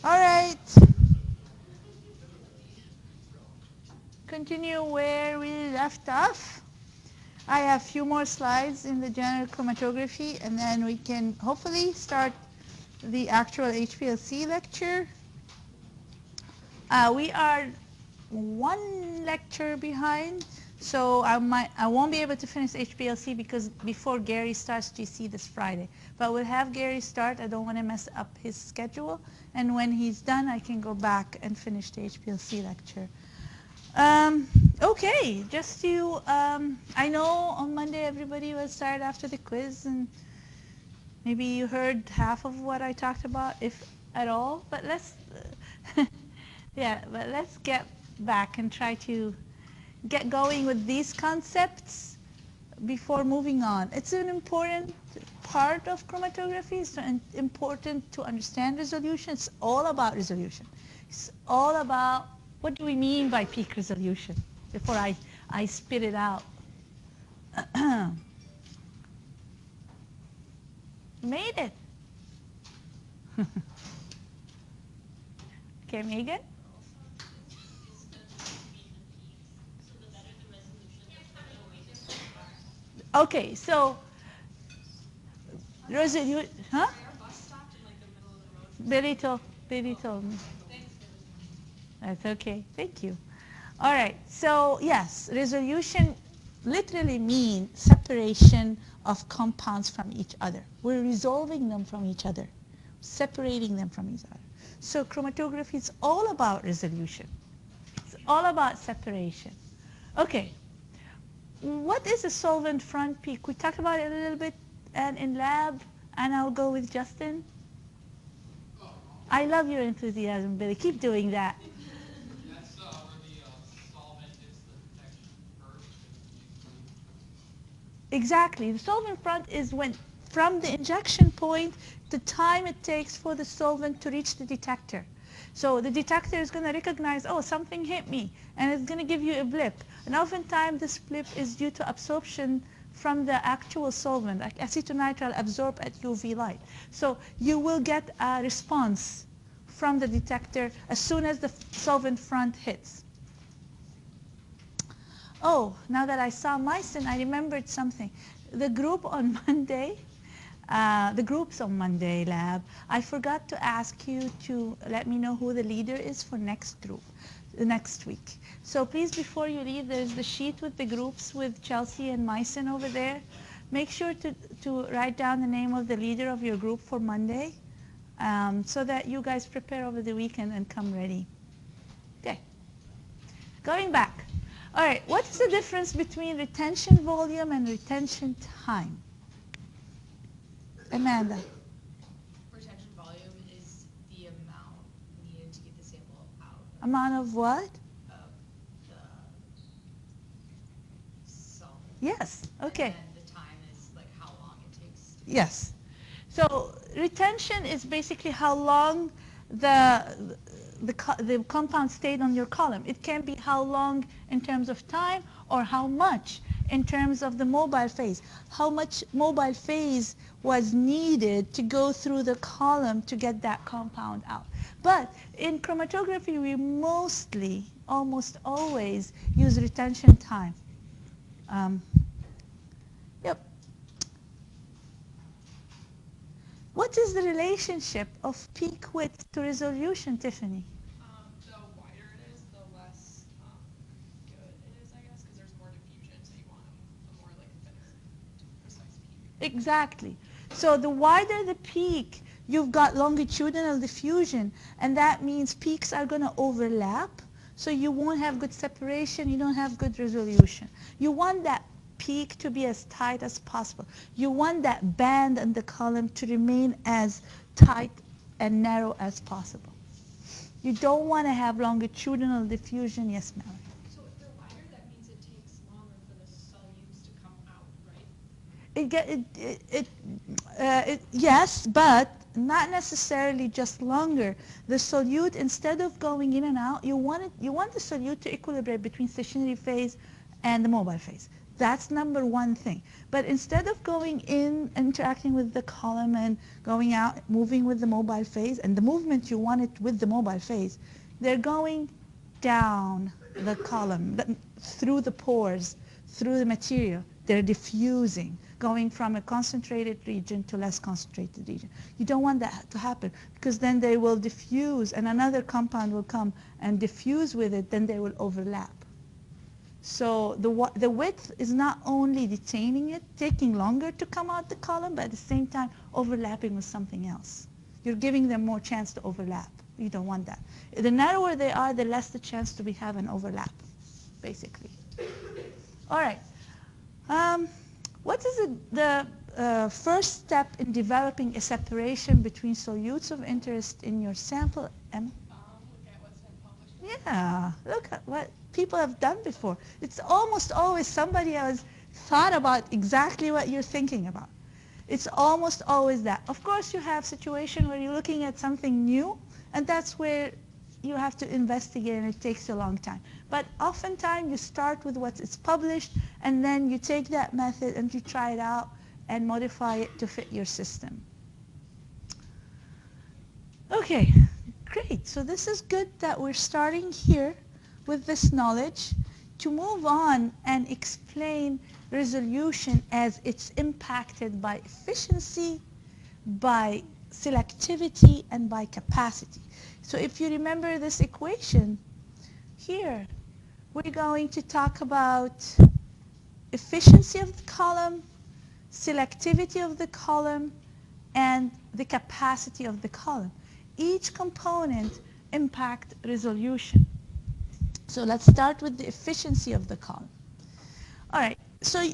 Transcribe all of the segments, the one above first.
All right. Continue where we left off. I have a few more slides in the general chromatography, and then we can hopefully start the actual HPLC lecture. We are one lecture behind, so I won't be able to finish HPLC because before Gary starts GC this Friday. But we'll have Gary start. I don't want to mess up his schedule. And when he's done, I can go back and finish the HPLC lecture. Okay, just to, I know on Monday everybody was tired after the quiz, and maybe you heard half of what I talked about, if at all. But let's, but let's get back and try to get going with these concepts before moving on. It's an important part of chromatography. It's important to understand resolution. It's all about resolution. It's all about what do we mean by peak resolution before I spit it out. Made it. Okay, Megan? Okay, so resolution, huh? Billy told me. That's okay. Thank you. All right. So yes, resolution literally means separation of compounds from each other. We're resolving them from each other, separating them from each other. So chromatography is all about resolution. It's all about separation. Okay. What is a solvent front peak? We talked about it a little bit and in lab, and I'll go with Justin. I love your enthusiasm, Billy. Keep doing that. That's where the solvent hits the detection first. Exactly. The solvent front is when, from the injection point, the time it takes for the solvent to reach the detector. So the detector is going to recognize, oh, something hit me, and it's going to give you a blip. And oftentimes this blip is due to absorption from the actual solvent, like acetonitrile absorbed at UV light. So you will get a response from the detector as soon as the solvent front hits. Oh, now that I saw Mycin, I remembered something. The group on Monday, the groups on Monday lab, I forgot to ask you to let me know who the leader is for next group, next week. So please, before you leave, there's the sheet with the groups with Chelsea and Mycin over there. Make sure to write down the name of the leader of your group for Monday so that you guys prepare over the weekend and come ready. Okay. Going back. All right, what's the difference between retention volume and retention time? Amanda. Retention volume is the amount needed to get the sample out. Amount of what? Of the solvent. Yes, okay. And then the time is like how long it takes. Yes. So retention is basically how long the compound stayed on your column. It can be how long in terms of time or how much in terms of the mobile phase. How much mobile phase was needed to go through the column to get that compound out. But in chromatography, we mostly, almost always, use retention time. Yep. What is the relationship of peak width to resolution, Tiffany? The wider it is, the less good it is, I guess, because there's more diffusion, so you want a more like thinner, precise peak. Exactly. So the wider the peak, you've got longitudinal diffusion, and that means peaks are going to overlap, so you won't have good separation, you don't have good resolution. You want that peak to be as tight as possible. You want that band in the column to remain as tight and narrow as possible. You don't want to have longitudinal diffusion. Yes, Mallory. So if they're wider, that means it takes longer for the solutes to come out, right? Yes, but not necessarily just longer. The solute, instead of going in and out, you want the solute to equilibrate between stationary phase and the mobile phase. That's number one thing. But instead of going in, interacting with the column and going out, moving with the mobile phase, and the movement you want it with the mobile phase, they're going down the column, through the pores, through the material. They're diffusing, going from a concentrated region to less concentrated region. You don't want that to happen, because then they will diffuse and another compound will come and diffuse with it, then they will overlap. So the width is not only detaining it, taking longer to come out the column, but at the same time overlapping with something else. You're giving them more chance to overlap. You don't want that. The narrower they are, the less the chance to have an overlap, basically. All right. What is the first step in developing a separation between solutes of interest in your sample? Look at what's been published. Yeah, look at what people have done before. It's almost always somebody has thought about exactly what you're thinking about. It's almost always that. Of course, you have situation where you're looking at something new, and that's where you have to investigate, and it takes a long time. But oftentimes, you start with what is published, and then you take that method and you try it out and modify it to fit your system. Okay, great. So this is good that we're starting here with this knowledge to move on and explain resolution as it's impacted by efficiency, by selectivity, and by capacity. So if you remember this equation here, we're going to talk about efficiency of the column, selectivity of the column, and the capacity of the column. Each component impact resolution. So let's start with the efficiency of the column. All right, so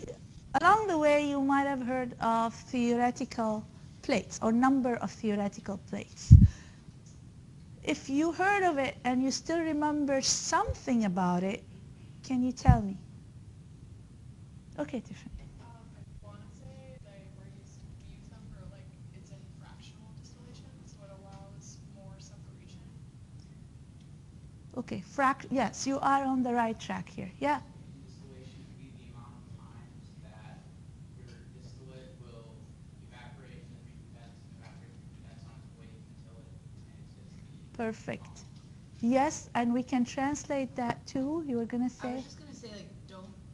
along the way you might have heard of theoretical plates or number of theoretical plates. If you heard of it and you still remember something about it, can you tell me? Okay, Tiffany. I want to say we use them for like it's in fractional distillation, so it allows more separation. Okay, yes, you are on the right track here. Yeah. Distillation would be the amount of times that your distillate will evaporate and then recondense and evaporate and recondense on its way until it exits the Perfect. Yes, and we can translate that too. You were going to I say? was just gonna say, like,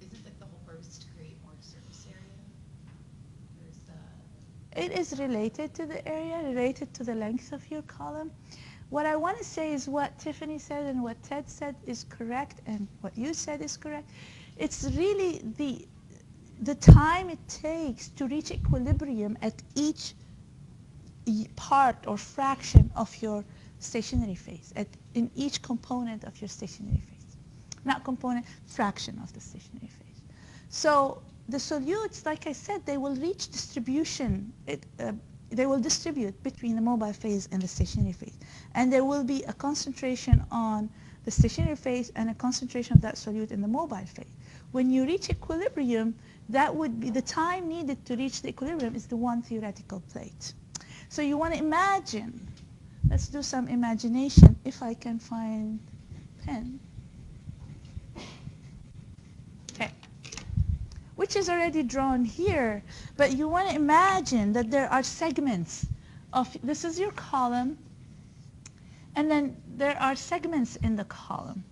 isn't like the whole purpose to create more surface area? Or is the... It is related to the area, related to the length of your column. What I want to say is what Tiffany said and what Ted said is correct, and what you said is correct. It's really the time it takes to reach equilibrium at each part or fraction of your stationary phase, in each component of your stationary phase. Not component, fraction of the stationary phase. So the solutes, like I said, they will reach distribution. They will distribute between the mobile phase and the stationary phase. And there will be a concentration on the stationary phase and a concentration of that solute in the mobile phase. When you reach equilibrium, that would be the time needed to reach the equilibrium is the one theoretical plate. So you want to imagine, let's do some imagination, if I can find pen. Okay. Which is already drawn here, but you want to imagine that there are segments of, this is your column, and then there are segments in the column,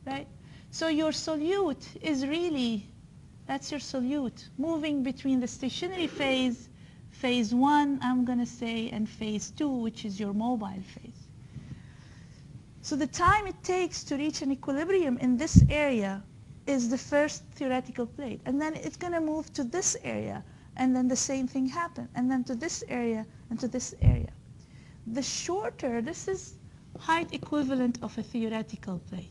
right? So your solute is really, that's your solute, moving between the stationary phase, phase 1, I'm going to say, and phase 2, which is your mobile phase. So the time it takes to reach an equilibrium in this area is the first theoretical plate. And then it's going to move to this area, and then the same thing happens, and then to this area, and to this area. The shorter, this is height equivalent of a theoretical plate.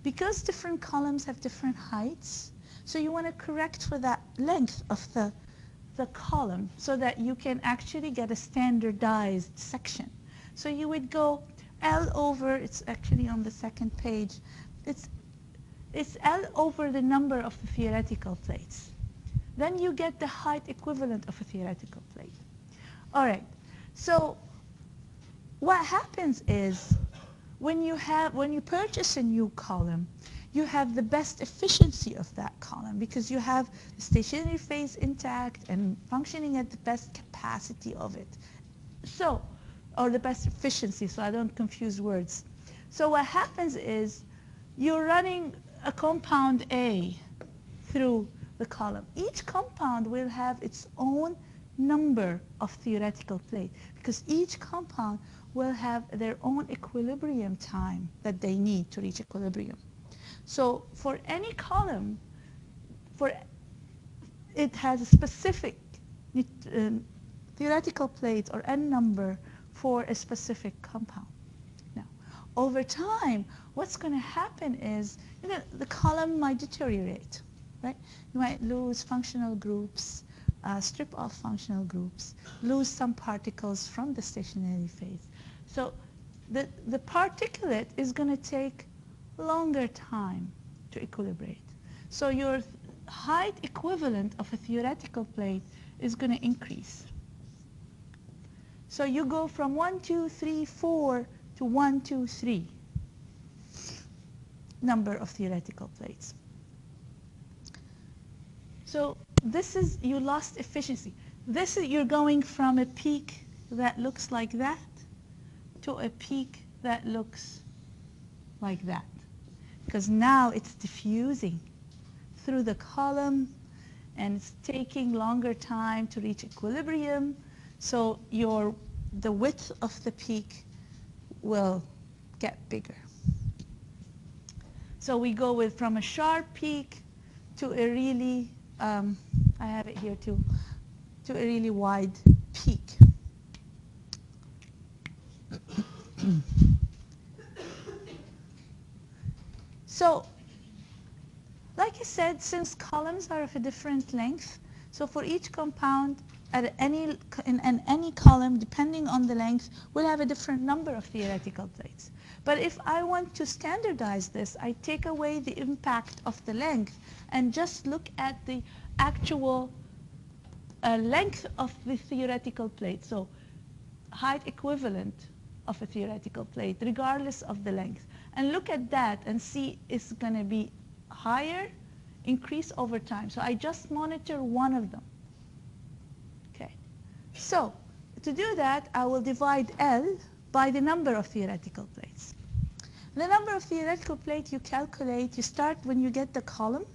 Because different columns have different heights, so you want to correct for that length of the column so that you can actually get a standardized section. So you would go L over, it's actually on the second page, it's L over the number of the theoretical plates. Then you get the height equivalent of a theoretical plate. All right, so what happens is when you purchase a new column, you have the best efficiency of that column because you have the stationary phase intact and functioning at the best capacity of it. So, or the best efficiency, so I don't confuse words. So what happens is you're running a compound A through the column. Each compound will have its own number of theoretical plates because each compound will have their own equilibrium time that they need to reach equilibrium. So for any column, it has a specific theoretical plate or n number for a specific compound. Now, over time, what's going to happen is the column might deteriorate, right? You might lose functional groups, strip off functional groups, lose some particles from the stationary phase. So the particulate is going to take longer time to equilibrate. So your height equivalent of a theoretical plate is going to increase. So you go from 1, 2, 3, 4 to 1, 2, 3 number of theoretical plates. So this is, you lost efficiency. This is, you're going from a peak that looks like that to a peak that looks like that. Because now it's diffusing through the column and it's taking longer time to reach equilibrium. So the width of the peak will get bigger. So we go from a sharp peak to a really, I have it here too, to a really wide peak. So, like I said, since columns are of a different length, so for each compound in any column, depending on the length, we'll have a different number of theoretical plates. But if I want to standardize this, I take away the impact of the length and just look at the actual length of the theoretical plate. So height equivalent of a theoretical plate, regardless of the length. And look at that and see it's going to be higher, increase over time. So I just monitor one of them. Okay. So to do that, I will divide L by the number of theoretical plates. The number of theoretical plates you calculate, you start when you get the column.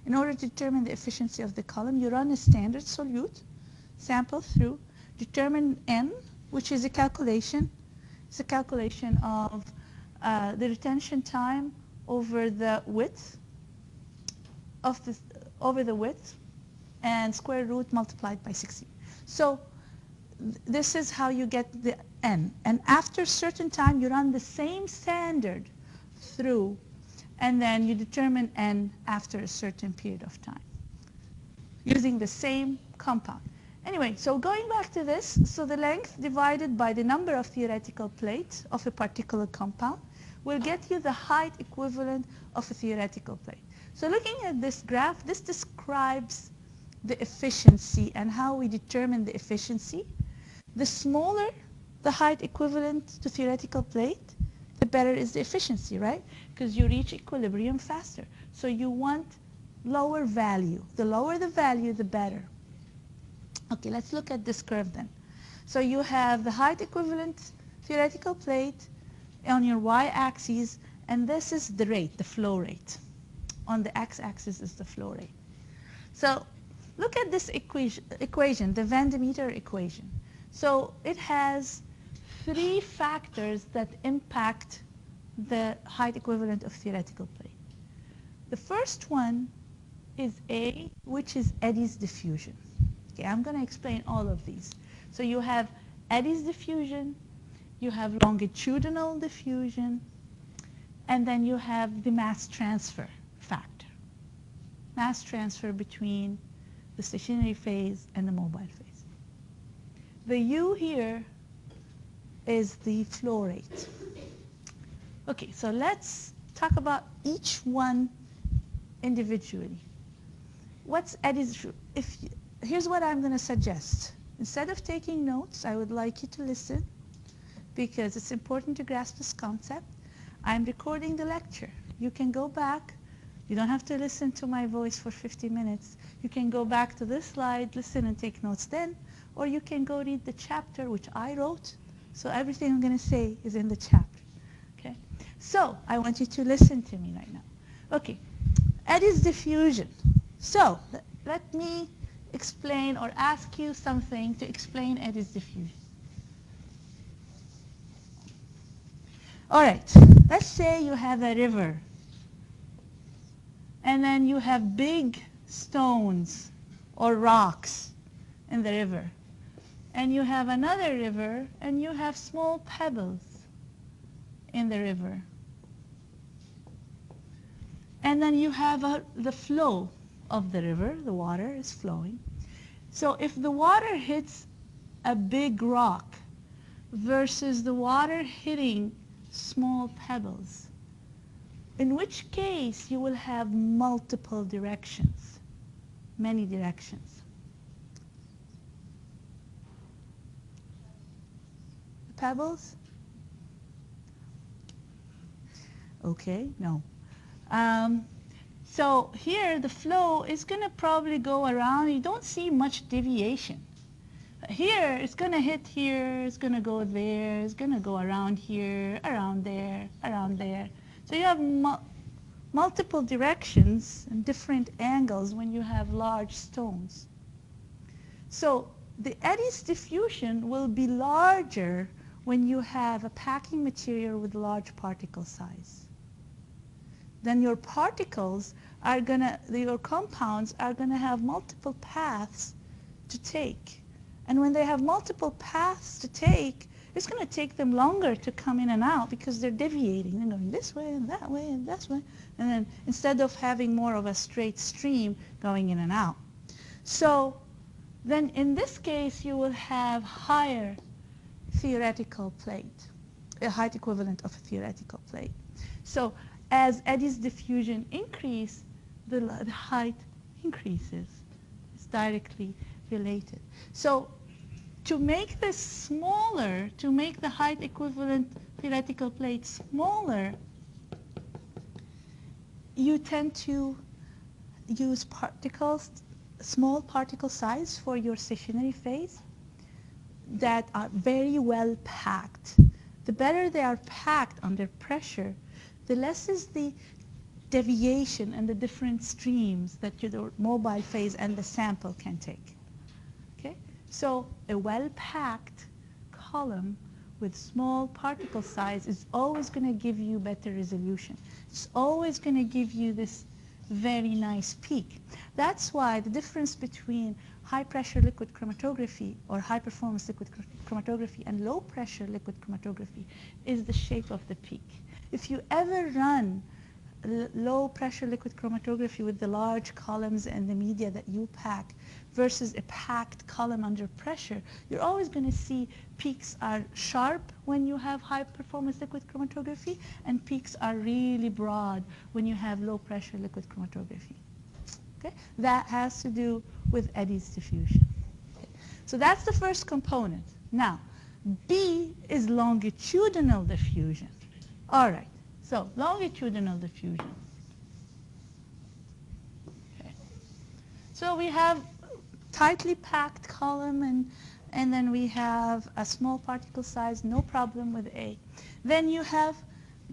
In order to determine the efficiency of the column, you run a standard solute, sample through, determine N, which is a calculation. It's a calculation of the retention time over the width and square root multiplied by 16. So this is how you get the N. And after a certain time, you run the same standard through, and then you determine N after a certain period of time using the same compound. Anyway, so going back to this, so the length divided by the number of theoretical plates of a particular compound will get you the height equivalent of a theoretical plate. So looking at this graph, this describes the efficiency and how we determine the efficiency. The smaller the height equivalent to theoretical plate, the better is the efficiency, right? Because you reach equilibrium faster. So you want lower value. The lower the value, the better. Okay, let's look at this curve then. So you have the height equivalent theoretical plate on your y-axis, and this is the rate, the flow rate. On the x-axis is the flow rate. So look at this equation, the Van de Meter equation. So it has three factors that impact the height equivalent of theoretical plate. The first one is A, which is Eddy's diffusion. Okay, I'm going to explain all of these. So you have Eddy's diffusion, you have longitudinal diffusion, and then you have the mass transfer factor. Mass transfer between the stationary phase and the mobile phase. The U here is the flow rate. Okay, so let's talk about each one individually. What's Eddy's? Here's what I'm going to suggest. Instead of taking notes, I would like you to listen because it's important to grasp this concept. I'm recording the lecture. You can go back. You don't have to listen to my voice for 50 minutes. You can go back to this slide, listen and take notes then, or you can go read the chapter which I wrote. So everything I'm going to say is in the chapter. Okay? So I want you to listen to me right now. Okay. Eddy's diffusion. So let me explain or ask you something to explain Eddy's diffusion. All right. Let's say you have a river. And then you have big stones or rocks in the river. And you have another river, and you have small pebbles in the river. And then you have the flow of the river. The water is flowing. So if the water hits a big rock versus the water hitting small pebbles, in which case you will have multiple directions, many directions. Pebbles? Okay, no. So here the flow is going to probably go around. You don't see much deviation. Here it's going to hit here, it's going to go there, it's going to go around here, around there, around there. So you have multiple directions and different angles when you have large stones. So the Eddy's diffusion will be larger when you have a packing material with large particle size. Then your particles are going to, your compounds are going to have multiple paths to take. And when they have multiple paths to take, it's going to take them longer to come in and out because they're deviating. They're going this way and that way and this way. And then instead of having more of a straight stream going in and out. So then in this case, you will have higher theoretical plate, a height equivalent of a theoretical plate. So as Eddy's diffusion increases, the height increases. It's directly related. So to make this smaller, to make the height equivalent theoretical plate smaller, you tend to use particles, small particle size for your stationary phase that are very well packed. The better they are packed under pressure, the less is the deviation and the different streams that your mobile phase and the sample can take. Okay? So a well-packed column with small particle size is always going to give you better resolution. It's always going to give you this very nice peak. That's why the difference between high-pressure liquid chromatography or high-performance liquid chromatography and low-pressure liquid chromatography is the shape of the peak. If you ever run low-pressure liquid chromatography with the large columns and the media that you pack versus a packed column under pressure, you're always going to see peaks are sharp when you have high-performance liquid chromatography, and peaks are really broad when you have low-pressure liquid chromatography. Okay? That has to do with Eddy's diffusion. Okay. So that's the first component. Now, B is longitudinal diffusion. All right. So longitudinal diffusion. Okay. So we have tightly packed column and then we have a small particle size, no problem with A. Then you have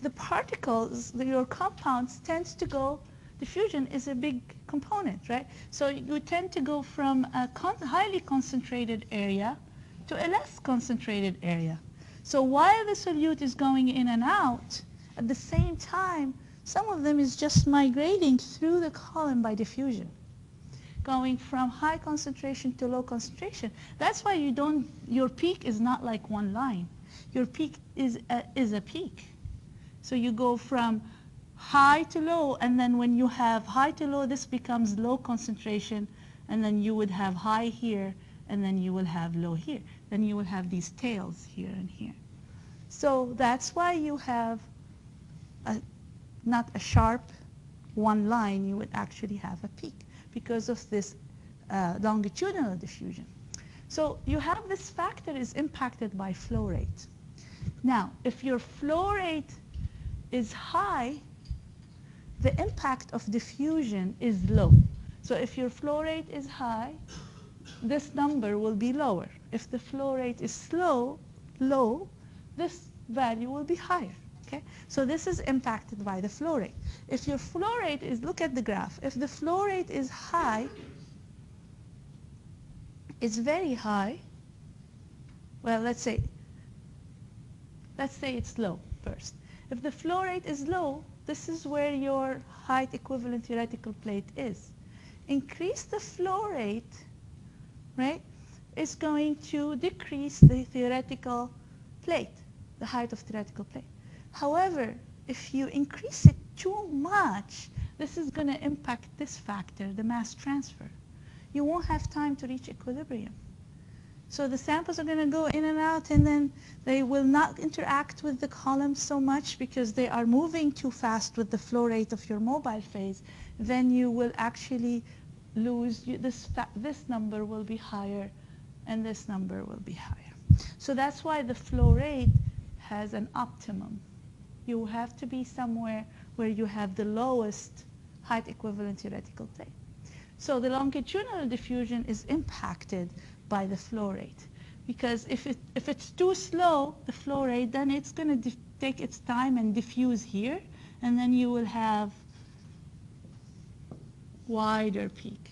the particles, your compounds tends to go, diffusion is a big component, right? So you tend to go from a highly concentrated area to a less concentrated area. So while the solute is going in and out, at the same time, some of them is just migrating through the column by diffusion, going from high concentration to low concentration. That's why your peak is not like one line. Your peak is a peak. So you go from high to low, and then when you have high to low, this becomes low concentration, and then you would have high here, and then you will have low here. Then you will have these tails here and here. So that's why you have not a sharp one line, you would actually have a peak because of this longitudinal diffusion. So you have this factor is impacted by flow rate. Now, if your flow rate is high, the impact of diffusion is low. So if your flow rate is high, this number will be lower. If the flow rate is low, this value will be higher. Okay? So this is impacted by the flow rate. If your flow rate is, look at the graph, if the flow rate is high, it's very high, well, let's say it's low first. If the flow rate is low, this is where your height equivalent theoretical plate is. Increase the flow rate, right, is going to decrease the theoretical plate, the height of theoretical plate. However, if you increase it too much, this is going to impact this factor, the mass transfer. You won't have time to reach equilibrium. So the samples are going to go in and out, and then they will not interact with the column so much because they are moving too fast with the flow rate of your mobile phase. Then you will actually lose, this number will be higher and this number will be higher. So that's why the flow rate has an optimum. You have to be somewhere where you have the lowest height equivalent theoretical plate. So the longitudinal diffusion is impacted by the flow rate, because if it's too slow, the flow rate, then it's going to take its time and diffuse here, and then you will have wider peak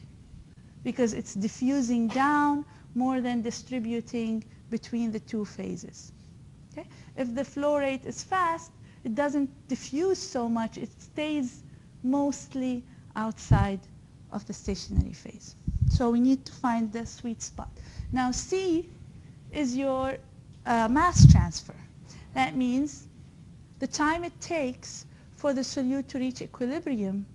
because it's diffusing down more than distributing between the two phases. Okay? If the flow rate is fast, it doesn't diffuse so much, it stays mostly outside of the stationary phase. So we need to find the sweet spot. Now C is your mass transfer. That means the time it takes for the solute to reach equilibrium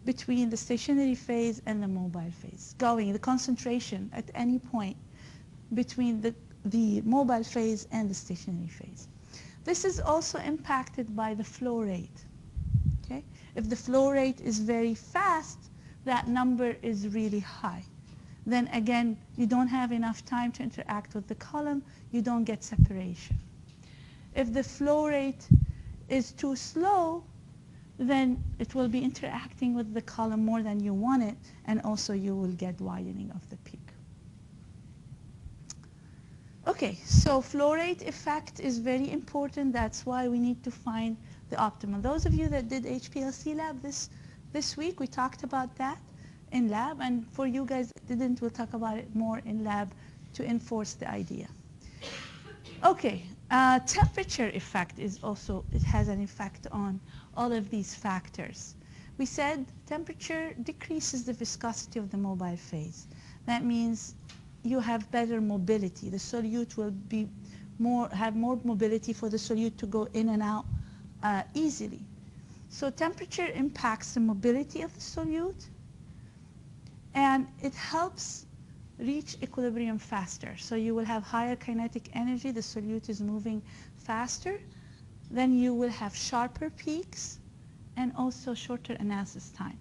between the stationary phase and the mobile phase, the concentration at any point between the mobile phase and the stationary phase. This is also impacted by the flow rate. Okay? If the flow rate is very fast, that number is really high. Then again, you don't have enough time to interact with the column, you don't get separation. If the flow rate is too slow, then it will be interacting with the column more than you want it, and also you will get widening of the peak. Okay, so flow rate effect is very important. That's why we need to find the optimal. Those of you that did HPLC lab this week, we talked about that in lab, and for you guys that didn't, we'll talk about it more in lab to enforce the idea. Okay, temperature effect is also, it has an effect on all of these factors. We said temperature decreases the viscosity of the mobile phase. That means you have better mobility. The solute will be have more mobility for the solute to go in and out easily. So temperature impacts the mobility of the solute, and it helps reach equilibrium faster. So you will have higher kinetic energy, the solute is moving faster, then you will have sharper peaks and also shorter analysis time.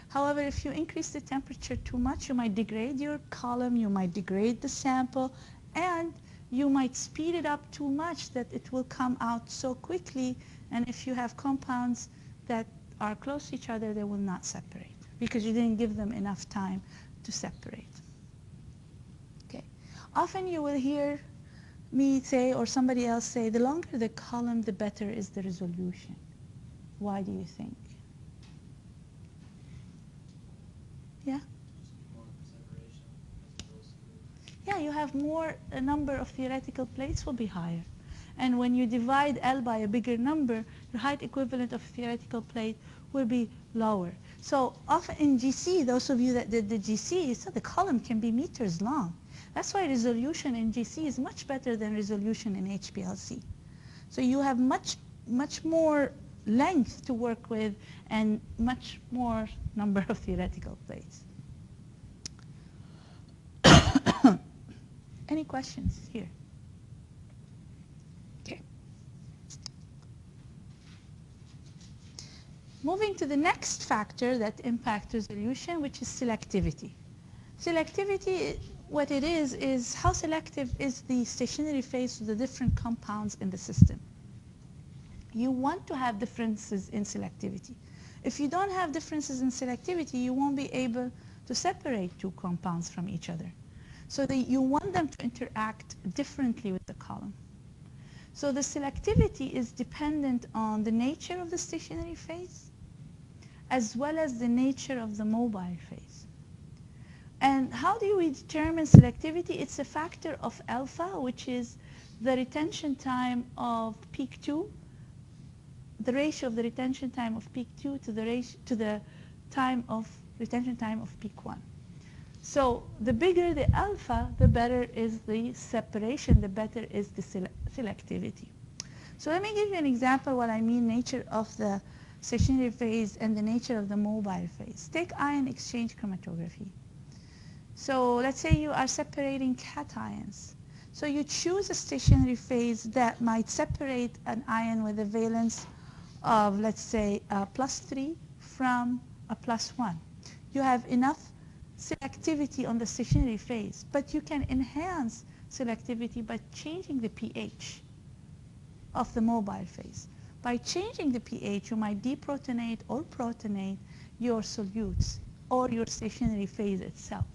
However, if you increase the temperature too much, you might degrade your column, you might degrade the sample, and you might speed it up too much that it will come out so quickly, and if you have compounds that are close to each other, they will not separate because you didn't give them enough time to separate. Okay. Often you will hear me say, or somebody else say, the longer the column, the better is the resolution. Why do you think? Yeah? Yeah, you have more, a number of theoretical plates will be higher. And when you divide L by a bigger number, your height equivalent of a theoretical plate will be lower. So often in GC, those of you that did the GC, you said the column can be meters long. That's why resolution in GC is much better than resolution in HPLC. So you have much more length to work with and much more number of theoretical plates. Any questions here? Okay. Moving to the next factor that impacts resolution, which is selectivity. Selectivity, what it is how selective is the stationary phase of the different compounds in the system. You want to have differences in selectivity. If you don't have differences in selectivity, you won't be able to separate two compounds from each other. So you want them to interact differently with the column. So the selectivity is dependent on the nature of the stationary phase as well as the nature of the mobile phase. And how do we determine selectivity? It's a factor of alpha, which is the retention time of peak 2, the ratio of the retention time of peak 2 to the time of retention time of peak 1. So the bigger the alpha, the better is the separation, the better is the selectivity. So let me give you an example what I mean nature of the stationary phase and the nature of the mobile phase. Take ion exchange chromatography. So let's say you are separating cations. So you choose a stationary phase that might separate an ion with a valence of, let's say, +3 from a +1. You have enough selectivity on the stationary phase, but you can enhance selectivity by changing the pH of the mobile phase. By changing the pH, you might deprotonate or protonate your solutes or your stationary phase itself.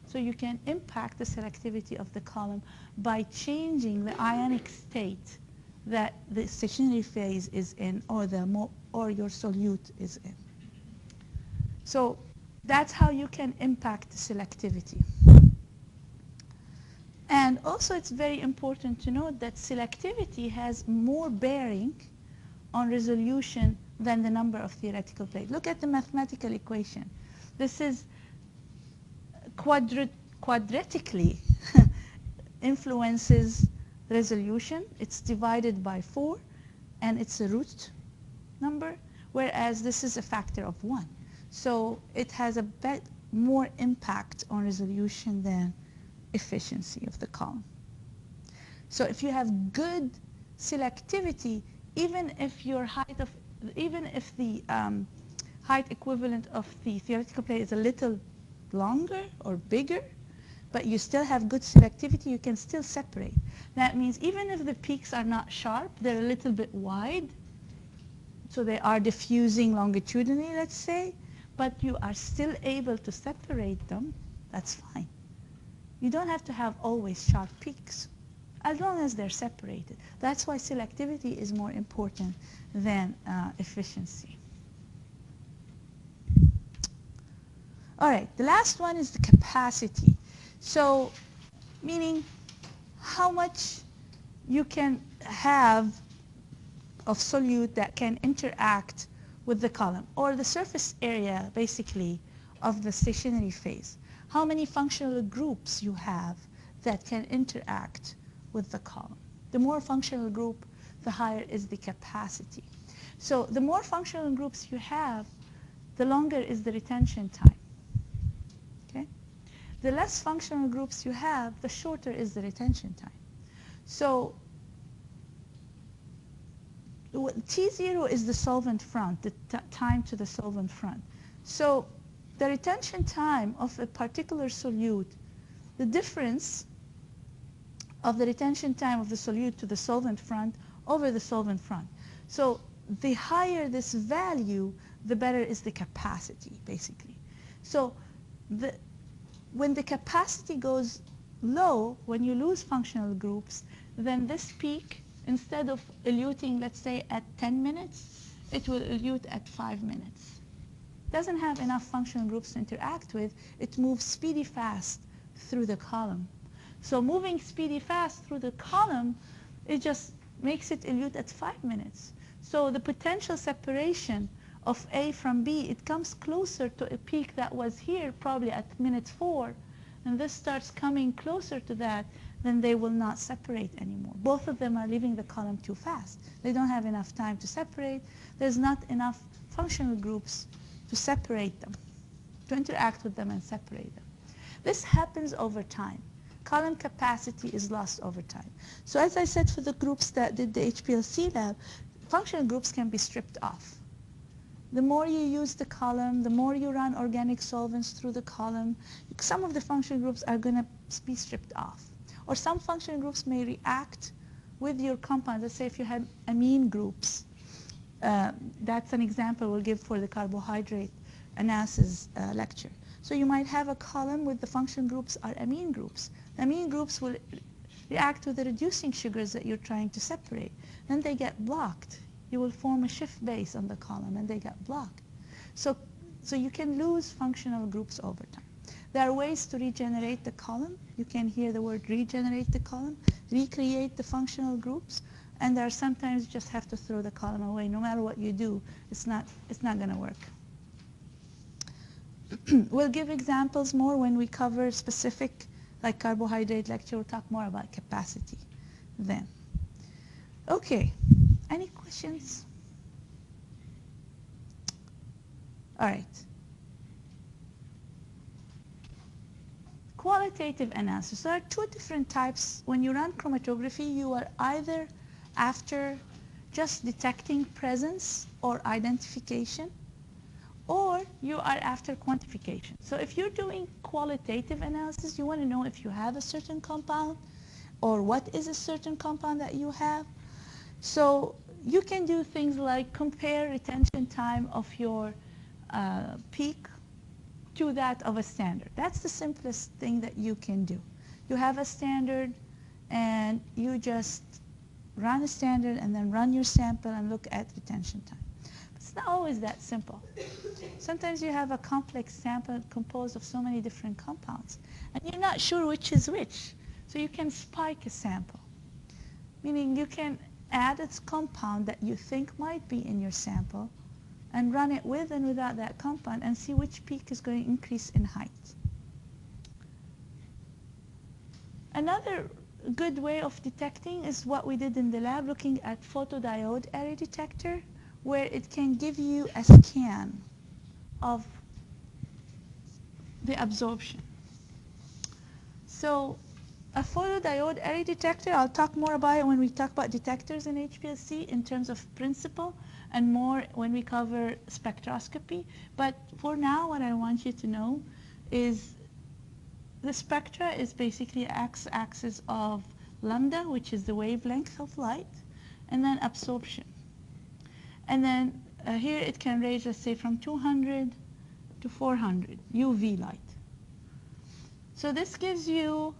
So you can impact the selectivity of the column by changing the ionic state that the stationary phase is in or your solute is in. So that's how you can impact the selectivity. And also it's very important to note that selectivity has more bearing on resolution than the number of theoretical plates. Look at the mathematical equation. This is quadratically influences resolution. It's divided by 4 and it's a root number, whereas this is a factor of 1. So it has a bit more impact on resolution than efficiency of the column. So if you have good selectivity, even if the height equivalent of the theoretical plate is a little longer or bigger, but you still have good selectivity, you can still separate. That means even if the peaks are not sharp, they're a little bit wide, so they are diffusing longitudinally, let's say, but you are still able to separate them, that's fine. You don't have to have always sharp peaks, as long as they're separated. That's why selectivity is more important than efficiency. All right, the last one is the capacity. So, meaning how much you can have of solute that can interact with the column, or the surface area, basically, of the stationary phase. How many functional groups you have that can interact with the column. The more functional group, the higher is the capacity. So the more functional groups you have, the longer is the retention time. Okay? The less functional groups you have, the shorter is the retention time. So T0 is the solvent front, the time to the solvent front. So the retention time of a particular solute, the difference of the retention time of the solute to the solvent front over the solvent front. So the higher this value, the better is the capacity, basically. So when the capacity goes low, when you lose functional groups, then this peak, instead of eluting, let's say, at 10 minutes, it will elute at 5 minutes. Doesn't have enough functional groups to interact with. It moves speedy fast through the column. So moving speedy fast through the column, it just makes it elute at 5 minutes. So the potential separation of A from B, it comes closer to a peak that was here probably at minute 4, and this starts coming closer to that, then they will not separate anymore. Both of them are leaving the column too fast. They don't have enough time to separate. There's not enough functional groups to separate them, to interact with them and separate them. This happens over time. Column capacity is lost over time. So as I said, for the groups that did the HPLC lab, functional groups can be stripped off. The more you use the column, the more you run organic solvents through the column, some of the functional groups are going to be stripped off. Or some functional groups may react with your compound. Let's say if you had amine groups, That's an example we'll give for the carbohydrate analysis lecture. So you might have a column with the function groups are amine groups. The amine groups will react with the reducing sugars that you're trying to separate. Then they get blocked. You will form a shift base on the column and they get blocked. So you can lose functional groups over time. There are ways to regenerate the column. You can hear the word regenerate the column, recreate the functional groups, and there are sometimes you just have to throw the column away. No matter what you do, it's not going to work. We'll give examples more when we cover specific, like carbohydrate lecture. We'll talk more about capacity then. Okay, any questions? All right. Qualitative analysis. There are two different types. When you run chromatography, you are either after just detecting presence or identification, or you are after quantification. So if you're doing qualitative analysis, you want to know if you have a certain compound or what is a certain compound that you have. So you can do things like compare retention time of your peak to that of a standard. That's the simplest thing that you can do. You have a standard and you just run a standard and then run your sample and look at retention time. But it's not always that simple. Sometimes you have a complex sample composed of so many different compounds and you're not sure which is which. So you can spike a sample, meaning you can add its compound that you think might be in your sample and run it with and without that compound and see which peak is going to increase in height. Another good way of detecting is what we did in the lab, looking at photodiode array detector, where it can give you a scan of the absorption. So a photodiode array detector, I'll talk more about it when we talk about detectors in HPLC in terms of principle, and more when we cover spectroscopy. But for now, what I want you to know is the spectra is basically x-axis of lambda, which is the wavelength of light, and then absorption. And then here it can range, let's say, from 200 to 400 UV light. So this gives you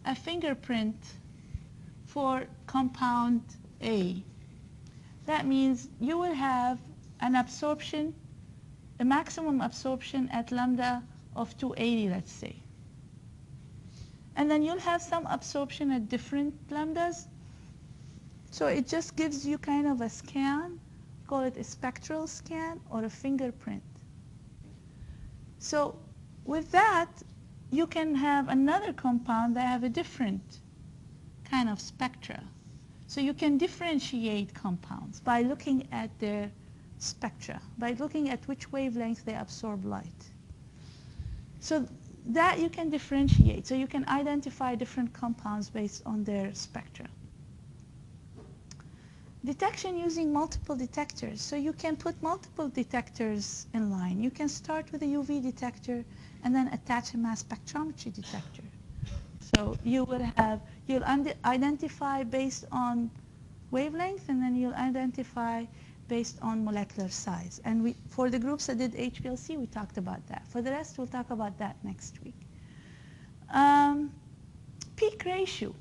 a fingerprint for compound A. That means you will have an absorption, a maximum absorption at lambda of 280, let's say. And then you'll have some absorption at different lambdas. So it just gives you kind of a scan, call it a spectral scan or a fingerprint. So with that, you can have another compound that have a different kind of spectra. So you can differentiate compounds by looking at their spectra, by looking at which wavelength they absorb light. So that you can differentiate. So you can identify different compounds based on their spectra. Detection using multiple detectors. So you can put multiple detectors in line. You can start with a UV detector and then attach a mass spectrometry detector. So you will have, you'll identify based on wavelength, and then you'll identify based on molecular size. And for the groups that did HPLC, we talked about that. For the rest, we'll talk about that next week. Peak ratio.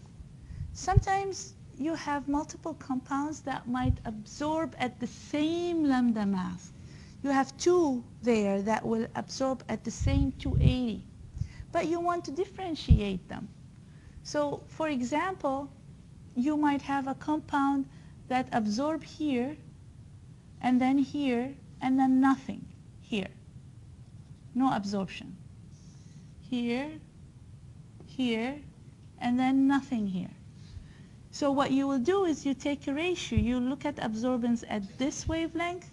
Sometimes you have multiple compounds that might absorb at the same lambda mass. You have two there that will absorb at the same 280, but you want to differentiate them. So for example, you might have a compound that absorb here, and then here, and then nothing here. No absorption. Here, here, and then nothing here. So what you will do is you take a ratio. You look at absorbance at this wavelength,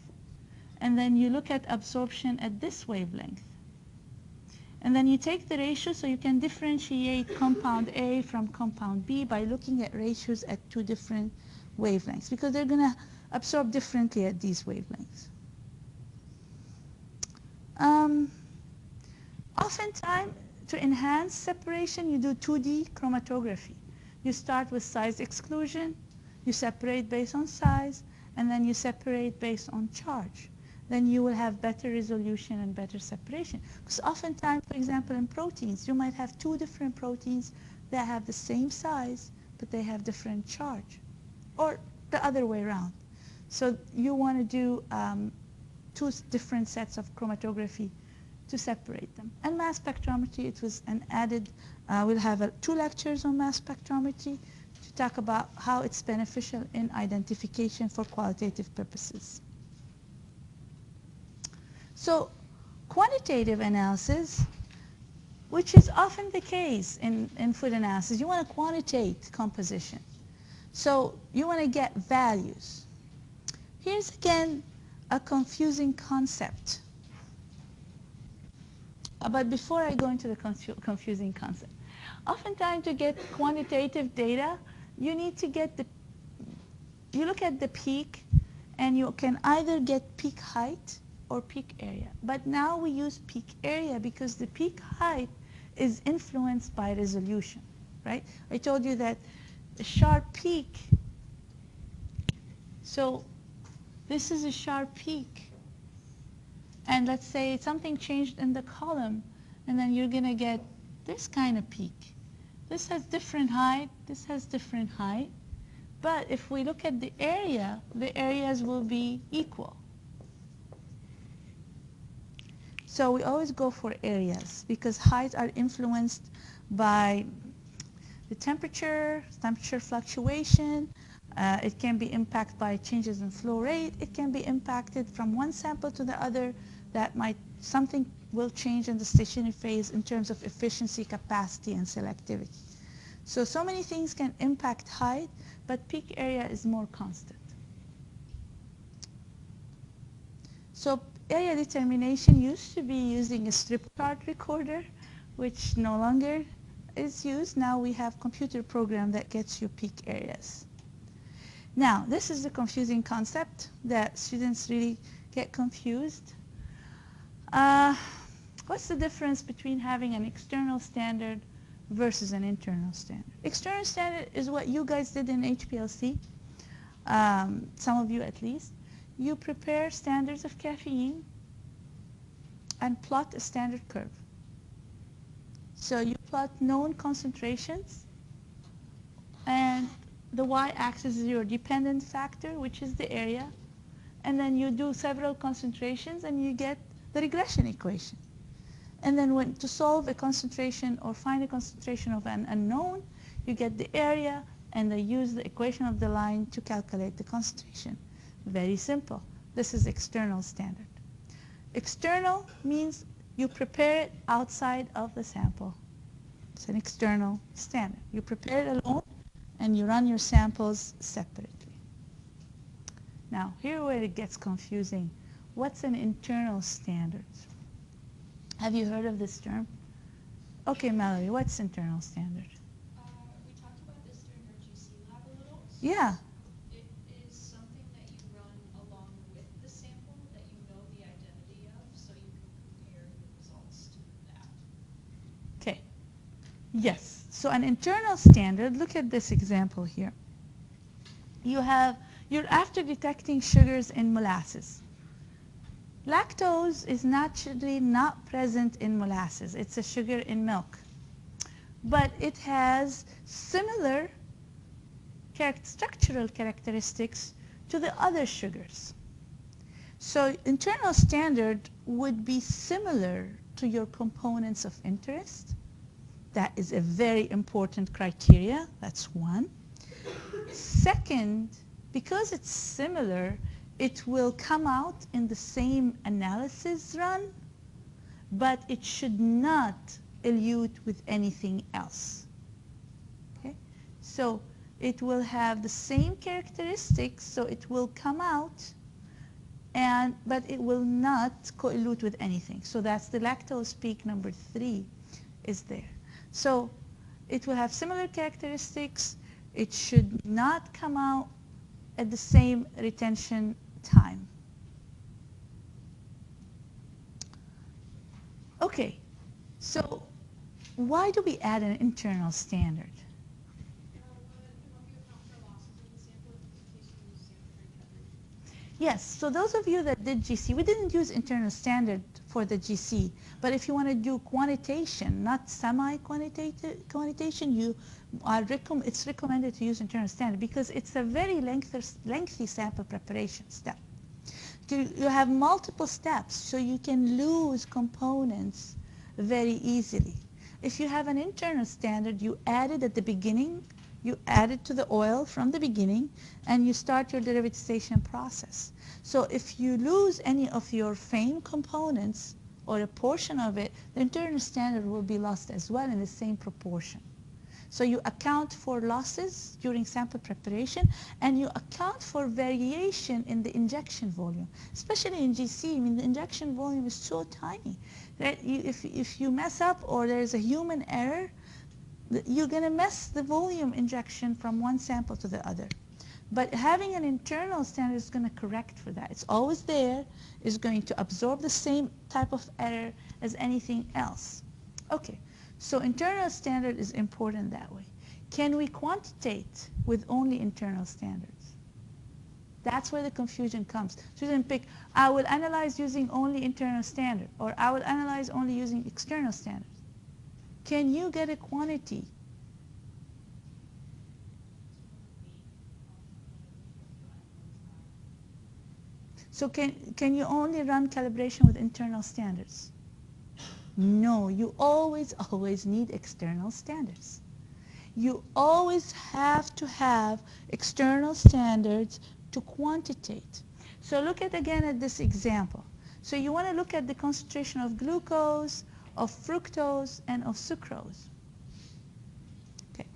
and then you look at absorption at this wavelength. And then you take the ratio so you can differentiate compound A from compound B by looking at ratios at two different wavelengths, because they're going to absorb differently at these wavelengths. Oftentimes, to enhance separation, you do 2D chromatography. You start with size exclusion, You separate based on size, and then you separate based on charge. Then you will have better resolution and better separation. Because oftentimes, for example, in proteins, you might have two different proteins that have the same size, but they have different charge, or the other way around. So you want to do two different sets of chromatography to separate them. And mass spectrometry, it was an added, we'll have two lectures on mass spectrometry to talk about how it's beneficial in identification for qualitative purposes. So quantitative analysis, which is often the case in food analysis, you want to quantitate composition. So you want to get values. Here's again a confusing concept. But before I go into the confusing concept, oftentimes to get quantitative data, you need to get you look at the peak, and you can either get peak height or peak area. But now we use peak area because the peak height is influenced by resolution, right? I told you that a sharp peak, so this is a sharp peak. And let's say something changed in the column, and then you're going to get this kind of peak. This has different height, this has different height. But if we look at the areas will be equal. So we always go for areas because heights are influenced by the temperature fluctuation. It can be impacted by changes in flow rate. It can be impacted from one sample to the other. Something will change in the stationary phase in terms of efficiency, capacity, and selectivity. So many things can impact height, but peak area is more constant. So area determination used to be using a strip chart recorder, which no longer is used. Now we have computer program that gets you peak areas. Now, this is the confusing concept that students really get confused. What's the difference between having an external standard versus an internal standard? External standard is what you guys did in HPLC, some of you at least. You prepare standards of caffeine and plot a standard curve. So you plot known concentrations, and the y-axis is your dependent factor, which is the area, and then you do several concentrations and you get the regression equation. And then to solve a concentration or find a concentration of an unknown, you get the area and they use the equation of the line to calculate the concentration. Very simple. This is external standard. External means you prepare it outside of the sample. It's an external standard. You prepare it alone and you run your samples separately. Now, here where it gets confusing. What's an internal standard? Have you heard of this term? Okay, Mallory, what's internal standard? We talked about this during our GC lab a little. Yeah. It is something that you run along with the sample that you know the identity of, so you can compare the results to that. Okay. Yes. So an internal standard, look at this example here. You're after detecting sugars in molasses. Lactose is naturally not present in molasses. It's a sugar in milk. But it has similar structural characteristics to the other sugars. So internal standard would be similar to your components of interest. That is a very important criteria. That's one. Second, because it's similar, it will come out in the same analysis run, but it should not elute with anything else. Okay? So it will have the same characteristics, so it will come out, but it will not co-elute with anything. So that's the lactose peak number 3 is there. So it will have similar characteristics. It should not come out at the same retention time. Okay, so why do we add an internal standard? Would help you account for losses in the sample if Yes, so those of you that did GC, we didn't use internal standard for the GC, but if you want to do quantitation, not semi-quantitation, it's recommended to use internal standard because it's a very lengthy sample preparation step. You have multiple steps, so you can lose components very easily. If you have an internal standard, you add it at the beginning, you add it to the oil from the beginning, and you start your derivatization process. So if you lose any of your frame components or a portion of it, the internal standard will be lost as well in the same proportion. So you account for losses during sample preparation, and you account for variation in the injection volume. Especially in GC, I mean, the injection volume is so tiny that if you mess up or there's a human error, you're going to mess the volume injection from one sample to the other. But having an internal standard is going to correct for that. It's always there. It's going to absorb the same type of error as anything else. Okay, so internal standard is important that way. Can we quantitate with only internal standards? That's where the confusion comes. So you didn't pick, I will analyze using only internal standard, or I will analyze only using external standards. Can you get a quantity? So can you only run calibration with internal standards? No, you always need external standards. You always have to have external standards to quantitate. So look again at this example. So you want to look at the concentration of glucose, of fructose, and of sucrose. Okay.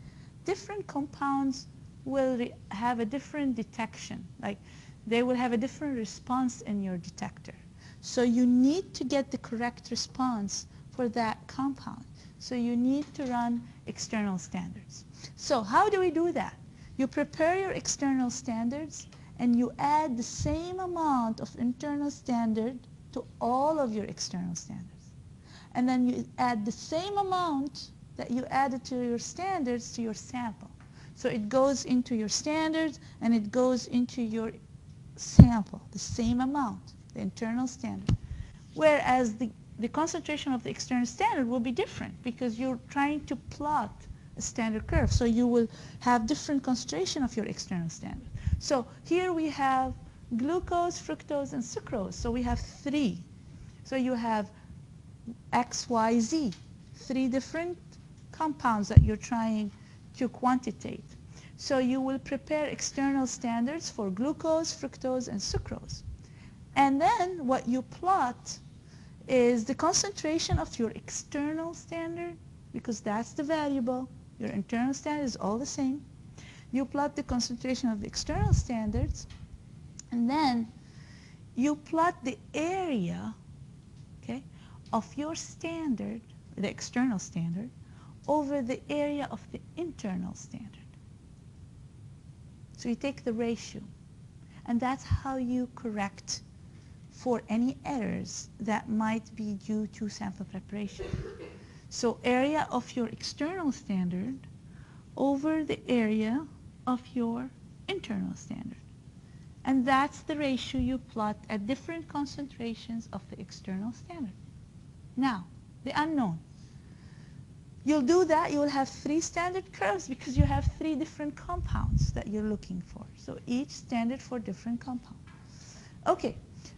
Different compounds will have a different detection. Like they will have a different response in your detector. So you need to get the correct response for that compound. So you need to run external standards. So how do we do that? You prepare your external standards and you add the same amount of internal standard to all of your external standards. And then you add the same amount that you added to your standards to your sample. So it goes into your standards and it goes into your sample, the same amount, the internal standard. Whereas the concentration of the external standard will be different because you're trying to plot a standard curve. So you will have different concentration of your external standard. So here we have glucose, fructose, and sucrose. So we have three. So you have X, Y, Z, three different compounds that you're trying to quantitate. So you will prepare external standards for glucose, fructose, and sucrose. And then what you plot is the concentration of your external standard, because that's the variable. Your internal standard is all the same. You plot the concentration of the external standards, and then you plot the area, okay, of your standard, the external standard, over the area of the internal standard. So you take the ratio, and that's how you correct for any errors that might be due to sample preparation. So area of your external standard over the area of your internal standard. And that's the ratio you plot at different concentrations of the external standard. Now, the unknown. You'll do that, you will have three standard curves because you have three different compounds that you're looking for. So each standard for different compound. Okay,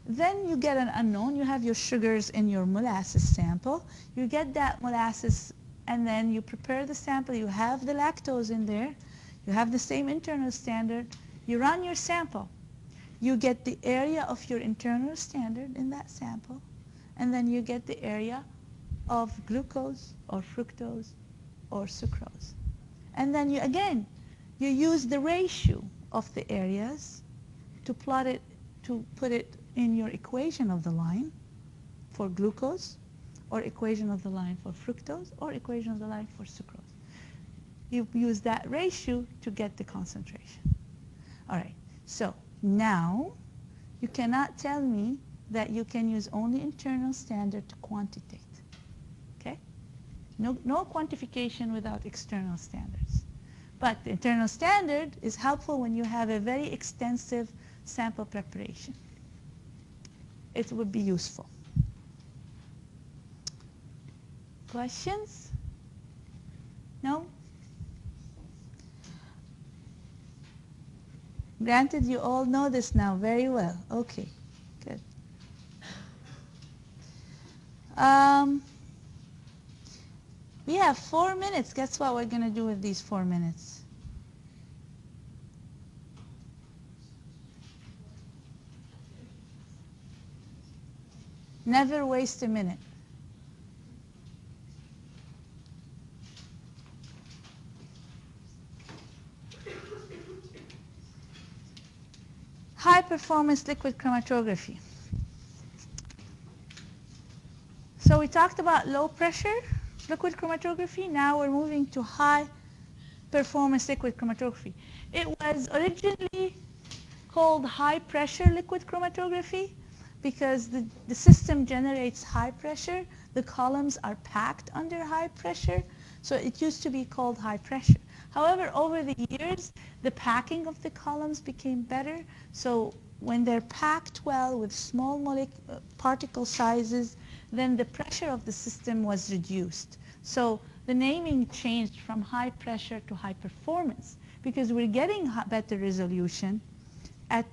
then you get an unknown. You have your sugars in your molasses sample. You get that molasses and then you prepare the sample. You have the lactose in there. You have the same internal standard. You run your sample. You get the area of your internal standard in that sample. And then you get the area of glucose or fructose or sucrose. And then you use the ratio of the areas to plot it, to put it in your equation of the line for glucose, or equation of the line for fructose, or equation of the line for sucrose. You use that ratio to get the concentration. All right, so now you cannot tell me that you can use only internal standard to quantitate. Okay? No quantification without external standards. But the internal standard is helpful when you have a very extensive sample preparation. It would be useful. Questions? No? Granted, you all know this now very well. Okay, good. We have 4 minutes. Guess what we're going to do with these 4 minutes? Never waste a minute. High performance liquid chromatography. So we talked about low pressure liquid chromatography. Now we're moving to high performance liquid chromatography. It was originally called high pressure liquid chromatography because the system generates high pressure. The columns are packed under high pressure. So it used to be called high pressure. However, over the years, the packing of the columns became better. So when they're packed well with small particle sizes, then the pressure of the system was reduced. So the naming changed from high pressure to high performance because we're getting better resolution at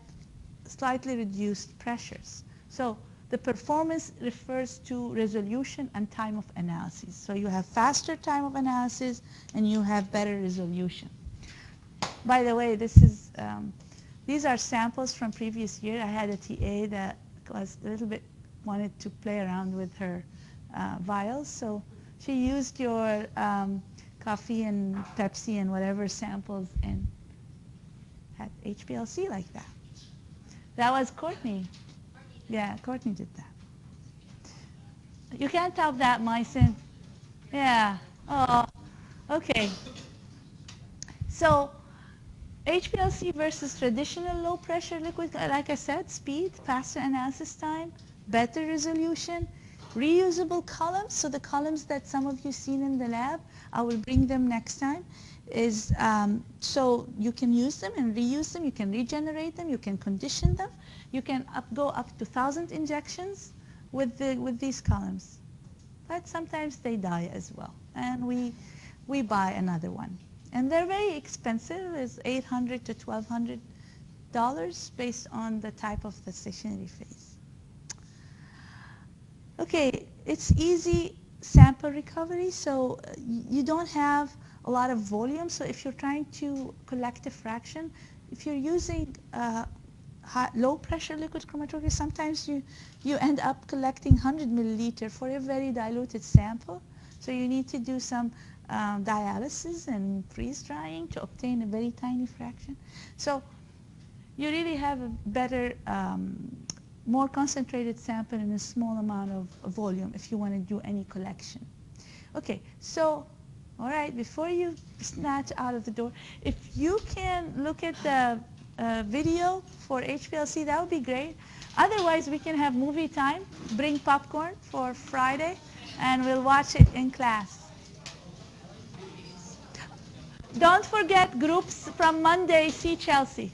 slightly reduced pressures. So the performance refers to resolution and time of analysis. So you have faster time of analysis and you have better resolution. By the way, these are samples from previous year. I had a TA that was a little bit wanted to play around with her vials. So she used your coffee and Pepsi and whatever samples and had HPLC like that. That was Courtney. Yeah, Courtney did that. You can't top that, Myson. Yeah. Oh, okay. So HPLC versus traditional low pressure liquid, like I said, speed, faster analysis time, better resolution, reusable columns. So the columns that some of you seen in the lab, I will bring them next time, is so you can use them and reuse them, you can regenerate them, you can condition them. You can go up to 1,000 injections with these columns. But sometimes they die as well. And we buy another one. And they're very expensive. It's $800 to $1,200 based on the type of the stationary phase. Okay, it's easy sample recovery. So you don't have a lot of volume. So if you're trying to collect a fraction, if you're using low pressure liquid chromatography, sometimes you end up collecting 100 milliliter for a very diluted sample. So you need to do some dialysis and freeze drying to obtain a very tiny fraction. So you really have a better, more concentrated sample in a small amount of volume if you want to do any collection. Okay, so all right, before you snatch out of the door, if you can look at the video for HPLC, that would be great. Otherwise, we can have movie time. Bring popcorn for Friday, and we'll watch it in class. Don't forget groups from Monday, see Chelsea.